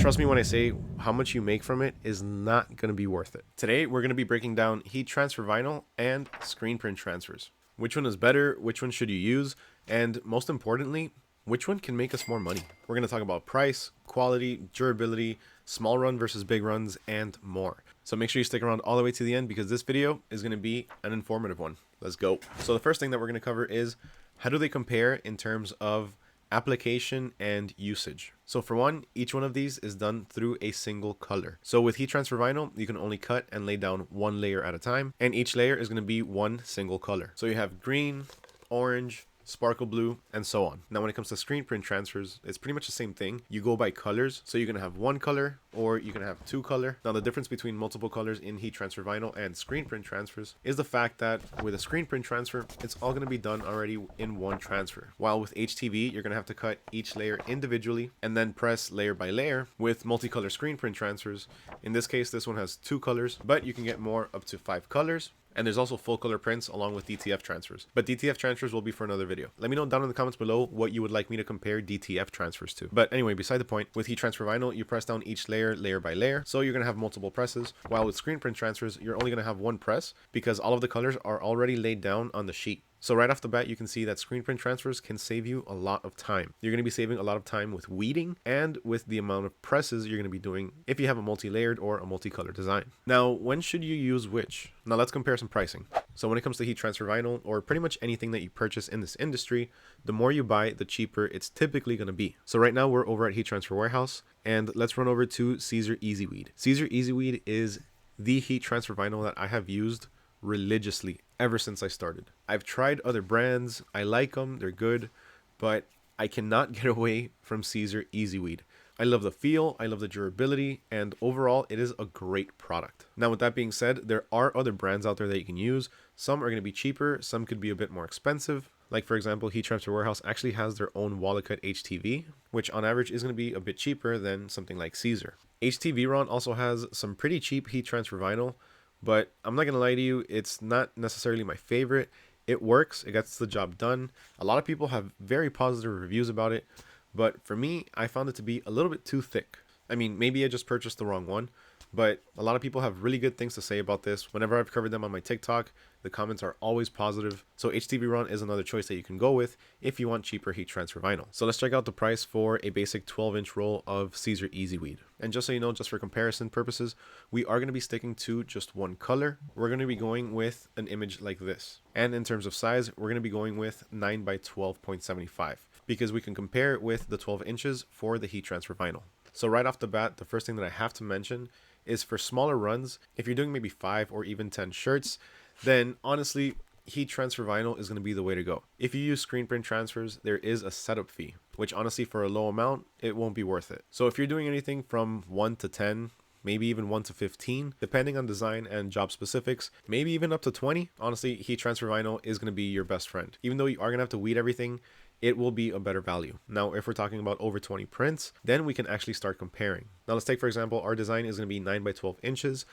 trust me when I say how much you make from it is not going to be worth it. Today, we're going to be breaking down heat transfer vinyl and screen print transfers. Which one is better? Which one should you use? And most importantly, which one can make us more money? We're going to talk about price, quality, durability, small run versus big runs, and more. So make sure you stick around all the way to the end because this video is going to be an informative one. Let's go. So the first thing that we're going to cover is how do they compare in terms of application and usage. So for one, each one of these is done through a single color. So with heat transfer vinyl, you can only cut and lay down one layer at a time, and each layer is going to be one single color. So you have green, orange, sparkle blue, and so on. Now when it comes to screen print transfers, it's pretty much the same thing. You go by colors, so you can have one color or you can have two color. Now the difference between multiple colors in heat transfer vinyl and screen print transfers is the fact that with a screen print transfer, it's all going to be done already in one transfer. While with HTV, you're going to have to cut each layer individually and then press layer by layer. With multicolor screen print transfers, in this case, this one has two colors, but you can get more up to 5 colors. And there's also full color prints along with DTF transfers. But DTF transfers will be for another video. Let me know down in the comments below what you would like me to compare DTF transfers to. But anyway, beside the point, with heat transfer vinyl, you press down each layer, layer by layer. So you're going to have multiple presses. While with screen print transfers, you're only going to have one press because all of the colors are already laid down on the sheet. So right off the bat, you can see that screen print transfers can save you a lot of time. You're going to be saving a lot of time with weeding and with the amount of presses you're going to be doing if you have a multi-layered or a multicolor design. Now, when should you use which? Now let's compare some pricing. So when it comes to heat transfer vinyl or pretty much anything that you purchase in this industry, the more you buy, the cheaper it's typically going to be. So right now we're over at Heat Transfer Warehouse and let's run over to Caesar EasyWeed. Caesar EasyWeed is the heat transfer vinyl that I have used religiously ever since I started. I've tried other brands, I like them, they're good, but I cannot get away from Caesar EasyWeed. I love the feel, I love the durability, and overall it is a great product. Now with that being said, there are other brands out there that you can use. Some are going to be cheaper, some could be a bit more expensive. Like for example, Heat Transfer Warehouse actually has their own wallet cut HTV, which on average is going to be a bit cheaper than something like Caesar. HTVRont also has some pretty cheap heat transfer vinyl, but I'm not going to lie to you, it's not necessarily my favorite. It works, it gets the job done. A lot of people have very positive reviews about it, but for me, I found it to be a little bit too thick. I mean, maybe I just purchased the wrong one, but a lot of people have really good things to say about this. Whenever I've covered them on my TikTok, the comments are always positive. So HTVRont is another choice that you can go with if you want cheaper heat transfer vinyl. So let's check out the price for a basic 12-inch roll of Caesar EasyWeed. And just so you know, just for comparison purposes, we are going to be sticking to just one color. We're going to be going with an image like this. And in terms of size, we're going to be going with 9 by 12.75 because we can compare it with the 12 inches for the heat transfer vinyl. So right off the bat, the first thing that I have to mention is for smaller runs, if you're doing maybe 5 or even 10 shirts, then honestly, heat transfer vinyl is going to be the way to go. If you use screen print transfers, there is a setup fee, which honestly for a low amount, it won't be worth it. So if you're doing anything from 1 to 10, maybe even 1 to 15, depending on design and job specifics, maybe even up to 20, honestly, heat transfer vinyl is going to be your best friend. Even though you are going to have to weed everything, it will be a better value. Now, if we're talking about over 20 prints, then we can actually start comparing. Now, let's take, for example, our design is going to be 9 by 12 inches,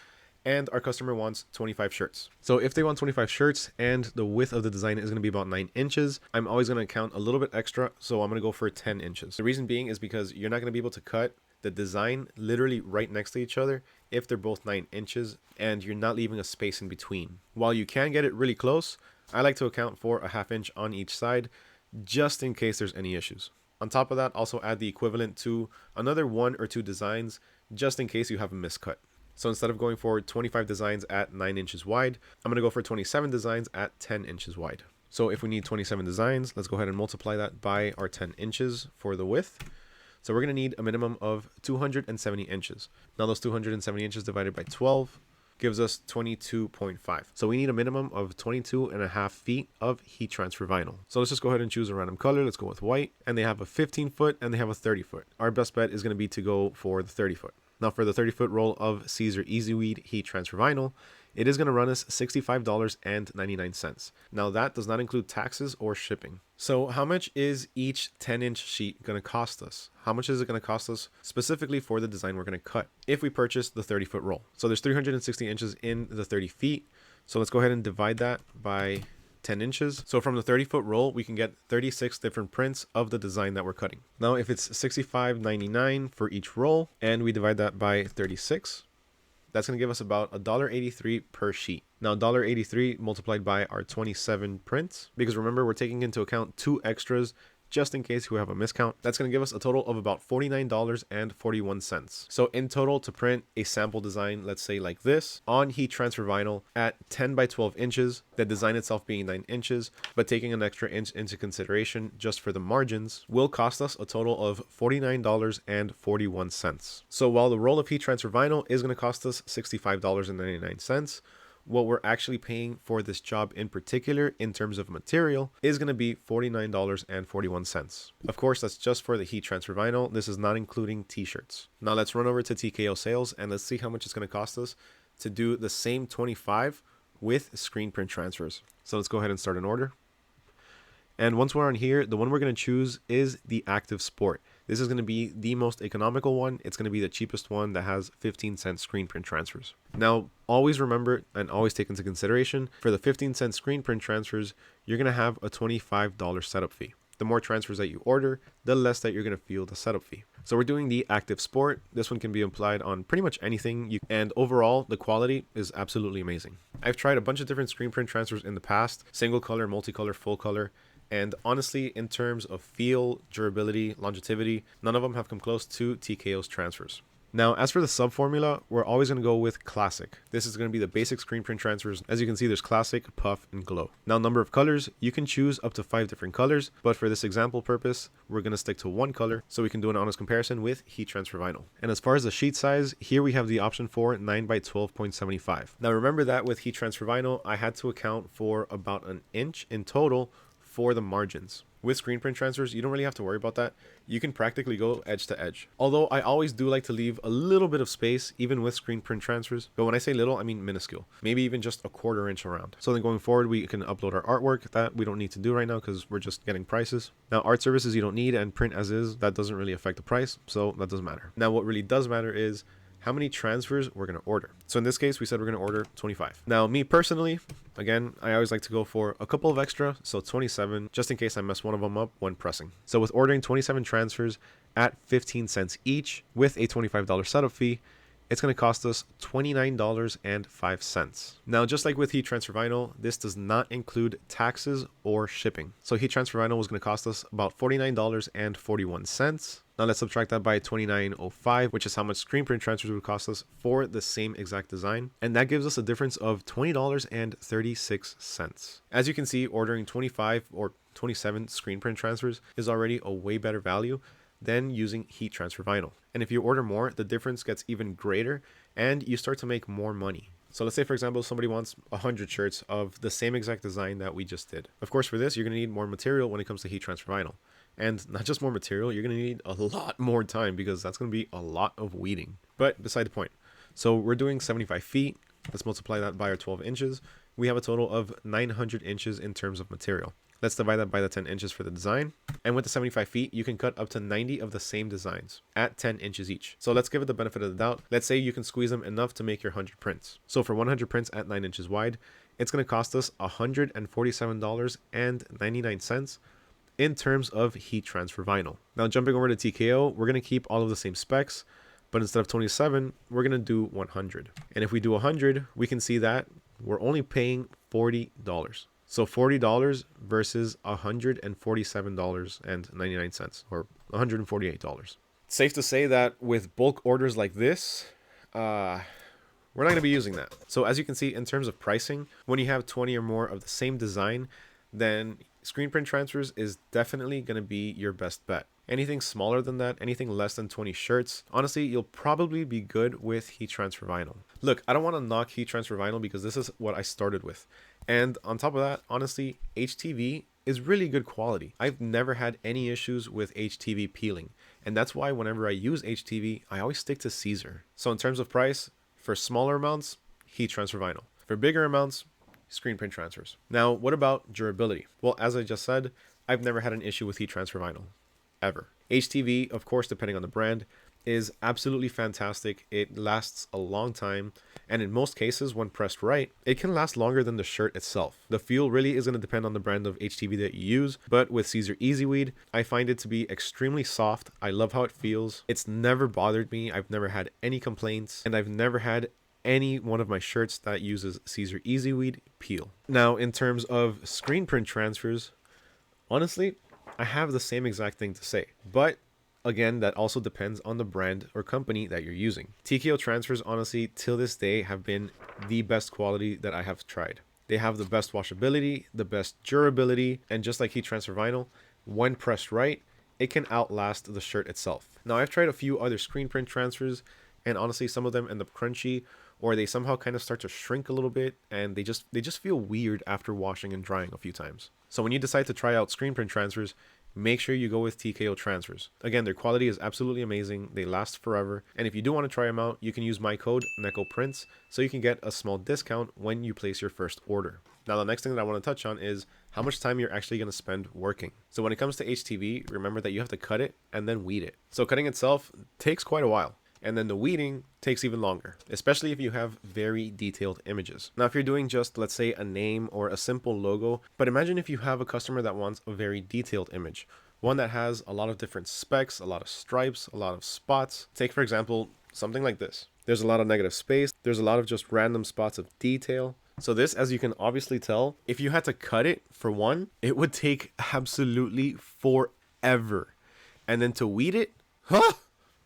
and our customer wants 25 shirts. So if they want 25 shirts and the width of the design is going to be about 9 inches, I'm always going to count a little bit extra, so I'm going to go for 10 inches. The reason being is because you're not going to be able to cut the design literally right next to each other if they're both 9 inches and you're not leaving a space in between. While you can get it really close, I like to account for a ½ inch on each side, just in case there's any issues. On top of that, also add the equivalent to another 1 or 2 designs, just in case you have a miscut. So instead of going for 25 designs at 9 inches wide, I'm going to go for 27 designs at 10 inches wide. So if we need 27 designs, let's go ahead and multiply that by our 10 inches for the width. So we're going to need a minimum of 270 inches. Now those 270 inches divided by 12 gives us 22.5. So we need a minimum of 22.5 feet of heat transfer vinyl. So let's just go ahead and choose a random color. Let's go with white. And they have a 15 foot and they have a 30 foot. Our best bet is going to be to go for the 30 foot. Now for the 30 foot roll of Caesar EasyWeed heat transfer vinyl, it is going to run us $65.99. Now that does not include taxes or shipping. So how much is each 10-inch sheet going to cost us? How much is it going to cost us specifically for the design we're going to cut if we purchase the 30 foot roll? So there's 360 inches in the 30 feet. So let's go ahead and divide that by 10 inches. So from the 30-foot roll, we can get 36 different prints of the design that we're cutting. Now, if it's $65.99 for each roll, and we divide that by 36, that's going to give us about $1.83 per sheet. Now, $1.83 multiplied by our 27 prints, because remember, we're taking into account 2 extras just in case we have a miscount. That's going to give us a total of about $49.41. So in total, to print a sample design, let's say like this, on heat transfer vinyl at 10 by 12 inches, the design itself being 9 inches, but taking an extra inch into consideration just for the margins, will cost us a total of $49.41. So while the roll of heat transfer vinyl is going to cost us $65.99, what we're actually paying for this job in particular in terms of material is going to be $49.41. Of course, that's just for the heat transfer vinyl. This is not including t-shirts. Now let's run over to TKO sales and let's see how much it's going to cost us to do the same 25 with screen print transfers. So let's go ahead and start an order. And once we're on here, the one we're going to choose is the Active Sport. This is going to be the most economical one. It's going to be the cheapest one that has 15-cent screen print transfers. Now, always remember and always take into consideration, for the 15-cent screen print transfers, you're going to have a $25 setup fee. The more transfers that you order, the less that you're going to feel the setup fee. So we're doing the Active Sport. This one can be applied on pretty much anything. And overall, the quality is absolutely amazing. I've tried a bunch of different screen print transfers in the past, single color, multicolor, full color. And honestly, in terms of feel, durability, longevity, none of them have come close to TKO's transfers. Now, as for the sub formula, we're always going to go with Classic. This is going to be the basic screen print transfers. As you can see, there's Classic, Puff, and Glow. Now, number of colors, you can choose up to 5 different colors, but for this example purpose, we're going to stick to 1 color so we can do an honest comparison with heat transfer vinyl. And as far as the sheet size, here we have the option for 9 by 12.75. Now, remember that with heat transfer vinyl, I had to account for about an inch in total for the margins. With screen print transfers, you don't really have to worry about that. You can practically go edge to edge. Although I always do like to leave a little bit of space, even with screen print transfers. But when I say little, I mean minuscule. Maybe even just a 1/4 inch around. So then going forward, we can upload our artwork. That we don't need to do right now because we're just getting prices. Now, art services you don't need, and print as is, that doesn't really affect the price. So that doesn't matter. Now, what really does matter is how many transfers we're going to order. So in this case, we said we're going to order 25. Now, me personally, again, I always like to go for a couple of extra, so 27, just in case I mess one of them up when pressing. So with ordering 27 transfers at 15 cents each with a $25 setup fee, it's going to cost us $29.05. Now, just like with heat transfer vinyl, this does not include taxes or shipping. So heat transfer vinyl was going to cost us about $49.41. Now let's subtract that by $29.05, which is how much screen print transfers would cost us for the same exact design. And that gives us a difference of $20.36. As you can see, ordering 25 or 27 screen print transfers is already a way better value than using heat transfer vinyl. And if you order more, the difference gets even greater and you start to make more money. So let's say, for example, somebody wants 100 shirts of the same exact design that we just did. Of course, for this, you're going to need more material when it comes to heat transfer vinyl. And not just more material, you're going to need a lot more time because that's going to be a lot of weeding. But beside the point. So we're doing 75 feet. Let's multiply that by our 12 inches. We have a total of 900 inches in terms of material. Let's divide that by the 10 inches for the design. And with the 75 feet, you can cut up to 90 of the same designs at 10 inches each. So let's give it the benefit of the doubt. Let's say you can squeeze them enough to make your 100 prints. So for 100 prints at 9 inches wide, it's going to cost us $147.99 in terms of heat transfer vinyl. Now jumping over to TKO, we're going to keep all of the same specs, but instead of 27, we're going to do 100. And if we do 100, we can see that we're only paying $40. So $40 versus $147.99 or $148. It's safe to say that with bulk orders like this, we're not going to be using that. So as you can see, in terms of pricing, when you have 20 or more of the same design, then screen print transfers is definitely going to be your best bet. Anything smaller than that, anything less than 20 shirts, honestly, you'll probably be good with heat transfer vinyl. Look, I don't want to knock heat transfer vinyl because this is what I started with. And on top of that, honestly, HTV is really good quality. I've never had any issues with HTV peeling. And that's why whenever I use HTV, I always stick to Caesar. So in terms of price, for smaller amounts, heat transfer vinyl. For bigger amounts, screen print transfers. Now, what about durability? Well, as I just said, I've never had an issue with heat transfer vinyl. Ever. HTV, of course, depending on the brand, is absolutely fantastic. It lasts a long time, and in most cases, when pressed right, it can last longer than the shirt itself. The feel really is going to depend on the brand of HTV that you use, but with Caesar EasyWeed, I find it to be extremely soft. I love how it feels. It's never bothered me. I've never had any complaints, and I've never had any one of my shirts that uses Caesar EasyWeed peel. Now, in terms of screen print transfers, honestly, I have the same exact thing to say, but again, that also depends on the brand or company that you're using. TKO transfers, honestly, till this day have been the best quality that I have tried. They have the best washability, the best durability, and just like heat transfer vinyl, when pressed right, it can outlast the shirt itself. Now, I've tried a few other screen print transfers, and honestly, some of them end up crunchy, or they somehow kind of start to shrink a little bit, and they just feel weird after washing and drying a few times. So when you decide to try out screen print transfers, make sure you go with TKO transfers. Again, their quality is absolutely amazing. They last forever. And if you do want to try them out, you can use my code NECOPRINTS so you can get a small discount when you place your first order. Now, the next thing that I want to touch on is how much time you're actually going to spend working. So when it comes to HTV, remember that you have to cut it and then weed it. So cutting itself takes quite a while. And then the weeding takes even longer, especially if you have very detailed images. Now, if you're doing just, let's say, a name or a simple logo, but imagine if you have a customer that wants a very detailed image, one that has a lot of different specs, a lot of stripes, a lot of spots. Take, for example, something like this. There's a lot of negative space. There's a lot of just random spots of detail. So this, as you can obviously tell, if you had to cut it for one, it would take absolutely forever. And then to weed it,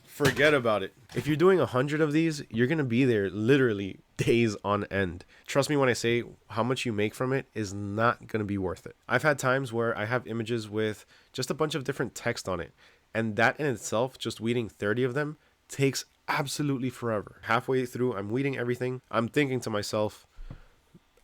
forget about it. If you're doing 100 of these, you're going to be there literally days on end. Trust me when I say how much you make from it is not going to be worth it. I've had times where I have images with just a bunch of different text on it, and that in itself, just weeding 30 of them, takes absolutely forever. Halfway through, I'm weeding everything. I'm thinking to myself,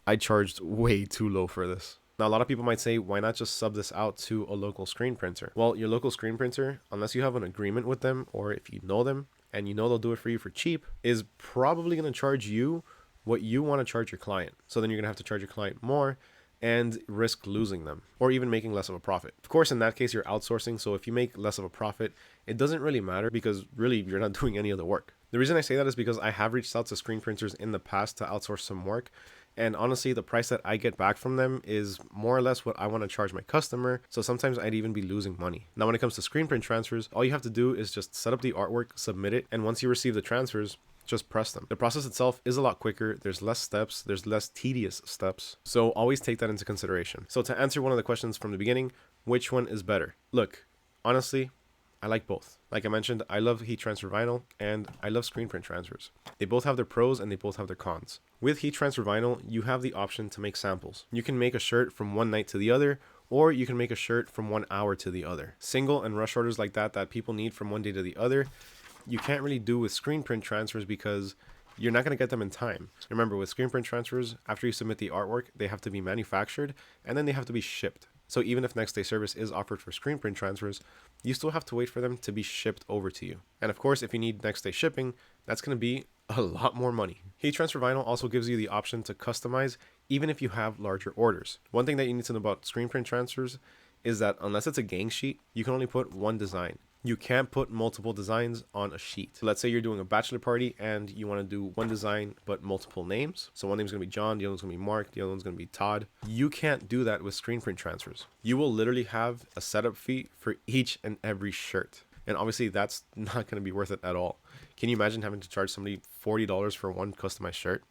I charged way too low for this. Now, a lot of people might say, why not just sub this out to a local screen printer? Well, your local screen printer, unless you have an agreement with them or if you know them and you know they'll do it for you for cheap, is probably going to charge you what you want to charge your client. So then you're going to have to charge your client more and risk losing them or even making less of a profit. Of course, in that case, you're outsourcing. So if you make less of a profit, it doesn't really matter because really you're not doing any of the work. The reason I say that is because I have reached out to screen printers in the past to outsource some work. And honestly, the price that I get back from them is more or less what I want to charge my customer. So sometimes I'd even be losing money. Now, when it comes to screen print transfers, all you have to do is just set up the artwork, submit it, and once you receive the transfers, just press them. The process itself is a lot quicker. There's less steps. There's less tedious steps. So always take that into consideration. So to answer one of the questions from the beginning, which one is better? Look, honestly, I like both. Like I mentioned, I love heat transfer vinyl and I love screen print transfers. They both have their pros and they both have their cons. With heat transfer vinyl, you have the option to make samples. You can make a shirt from one night to the other, or you can make a shirt from 1 hour to the other. Single and rush orders like that people need from one day to the other, you can't really do with screen print transfers because you're not going to get them in time. Remember, with screen print transfers, after you submit the artwork, they have to be manufactured and then they have to be shipped. So even if next day service is offered for screen print transfers, you still have to wait for them to be shipped over to you. And of course, if you need next day shipping, that's going to be a lot more money. Heat transfer vinyl also gives you the option to customize even if you have larger orders. One thing that you need to know about screen print transfers is that unless it's a gang sheet, you can only put one design. You can't put multiple designs on a sheet. So let's say you're doing a bachelor party and you want to do one design but multiple names. So one name's going to be John, the other one's going to be Mark, the other one's going to be Todd. You can't do that with screen print transfers. You will literally have a setup fee for each and every shirt. And obviously that's not going to be worth it at all. Can you imagine having to charge somebody $40 for one customized shirt?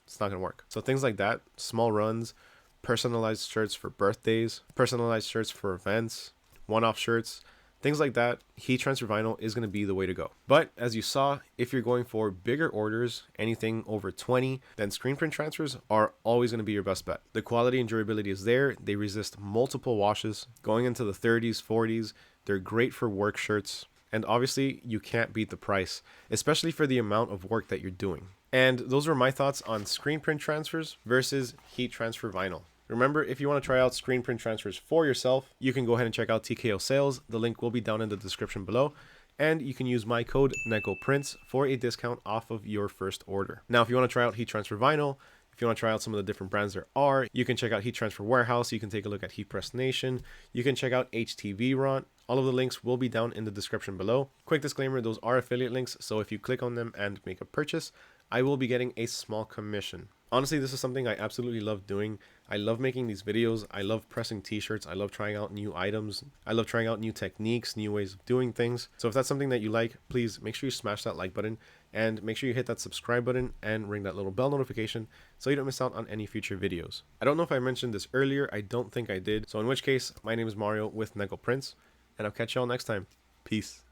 It's not going to work. So things like that, small runs, personalized shirts for birthdays, personalized shirts for events, one-off shirts, things like that, heat transfer vinyl is going to be the way to go. But as you saw, if you're going for bigger orders, anything over 20, then screen print transfers are always going to be your best bet. The quality and durability is there. They resist multiple washes. Going into the 30s, 40s, they're great for work shirts. And obviously, you can't beat the price, especially for the amount of work that you're doing. And those were my thoughts on screen print transfers versus heat transfer vinyl. Remember, if you want to try out screen print transfers for yourself, you can go ahead and check out TKO Sales. The link will be down in the description below. And you can use my code NECOPRINTS for a discount off of your first order. Now, if you want to try out heat transfer vinyl, if you want to try out some of the different brands there are, you can check out Heat Transfer Warehouse. You can take a look at Heat Press Nation. You can check out HTVRont. All of the links will be down in the description below. Quick disclaimer, those are affiliate links, so if you click on them and make a purchase, I will be getting a small commission. Honestly, this is something I absolutely love doing. I love making these videos. I love pressing t-shirts. I love trying out new items. I love trying out new techniques, new ways of doing things. So if that's something that you like, please make sure you smash that like button and make sure you hit that subscribe button and ring that little bell notification so you don't miss out on any future videos. I don't know if I mentioned this earlier. I don't think I did. So in which case, my name is Mario with Nego Prince, and I'll catch y'all next time. Peace.